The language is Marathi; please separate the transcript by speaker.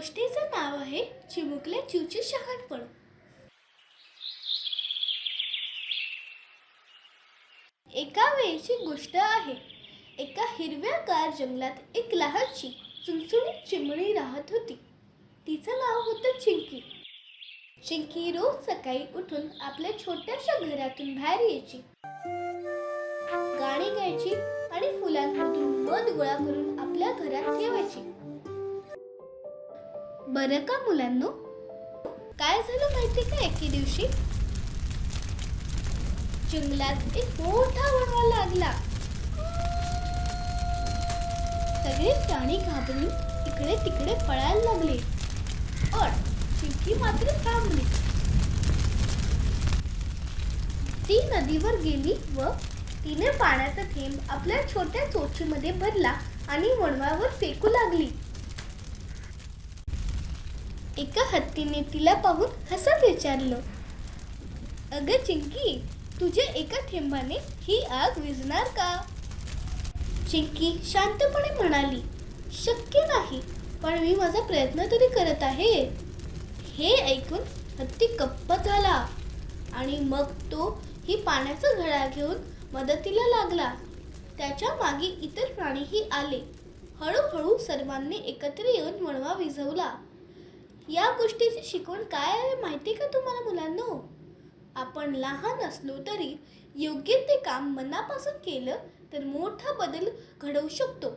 Speaker 1: गोष्टीचं नाव आहे चिमुकल्या चिवचे शहाणपण. एका वेळची गोष्ट आहे. एका हिरव्यागार जंगलात एक लहानशी चुणचुणीत चिमणी राहत होती. तिचं नाव होतं चिंकी. चिंकी रोज सकाळी उठून आपल्या छोट्याशा घरातून बाहेर यायची, गाणी गायची आणि फुलांमधून मध गोळा करून आपल्या घरात ठेवायची. बरं का मुलांनो, काय झालं माहिती का? एके दिवशी जंगलात एक मोठा वणवा लागला. सगळे प्राणी घाबरून इकडे तिकडे पळायला लागले, पण चिंकी मात्र थांबली. ती नदीवर गेली व तिने पाण्याचा थेंब आपल्या छोट्या चोचीमध्ये भरला आणि वणव्यावर फेकू लागली. एका हत्तीने तिला पाहून हसत विचारलं, अगं चिंकी, तुझ्या एका थेंबाने ही आग विझणार का? चिंकी शांतपणे म्हणाली, शक्य नाही, पण मी माझा प्रयत्न तरी करत आहे. हे ऐकून हत्ती गप्प झाला आणि मग तो ही पाण्याचा घडा घेऊन मदतीला लागला. त्याच्या मागे इतर प्राणीही आले. हळूहळू सर्वांनी एकत्र येऊन वणवा विझवला. या गोष्टीची शिकवण काय आहे माहिती का तुम्हाला मुलांनो? आपण लहान असलो तरी योग्य ते काम मनापासून केलं तर मोठा बदल घडवू शकतो.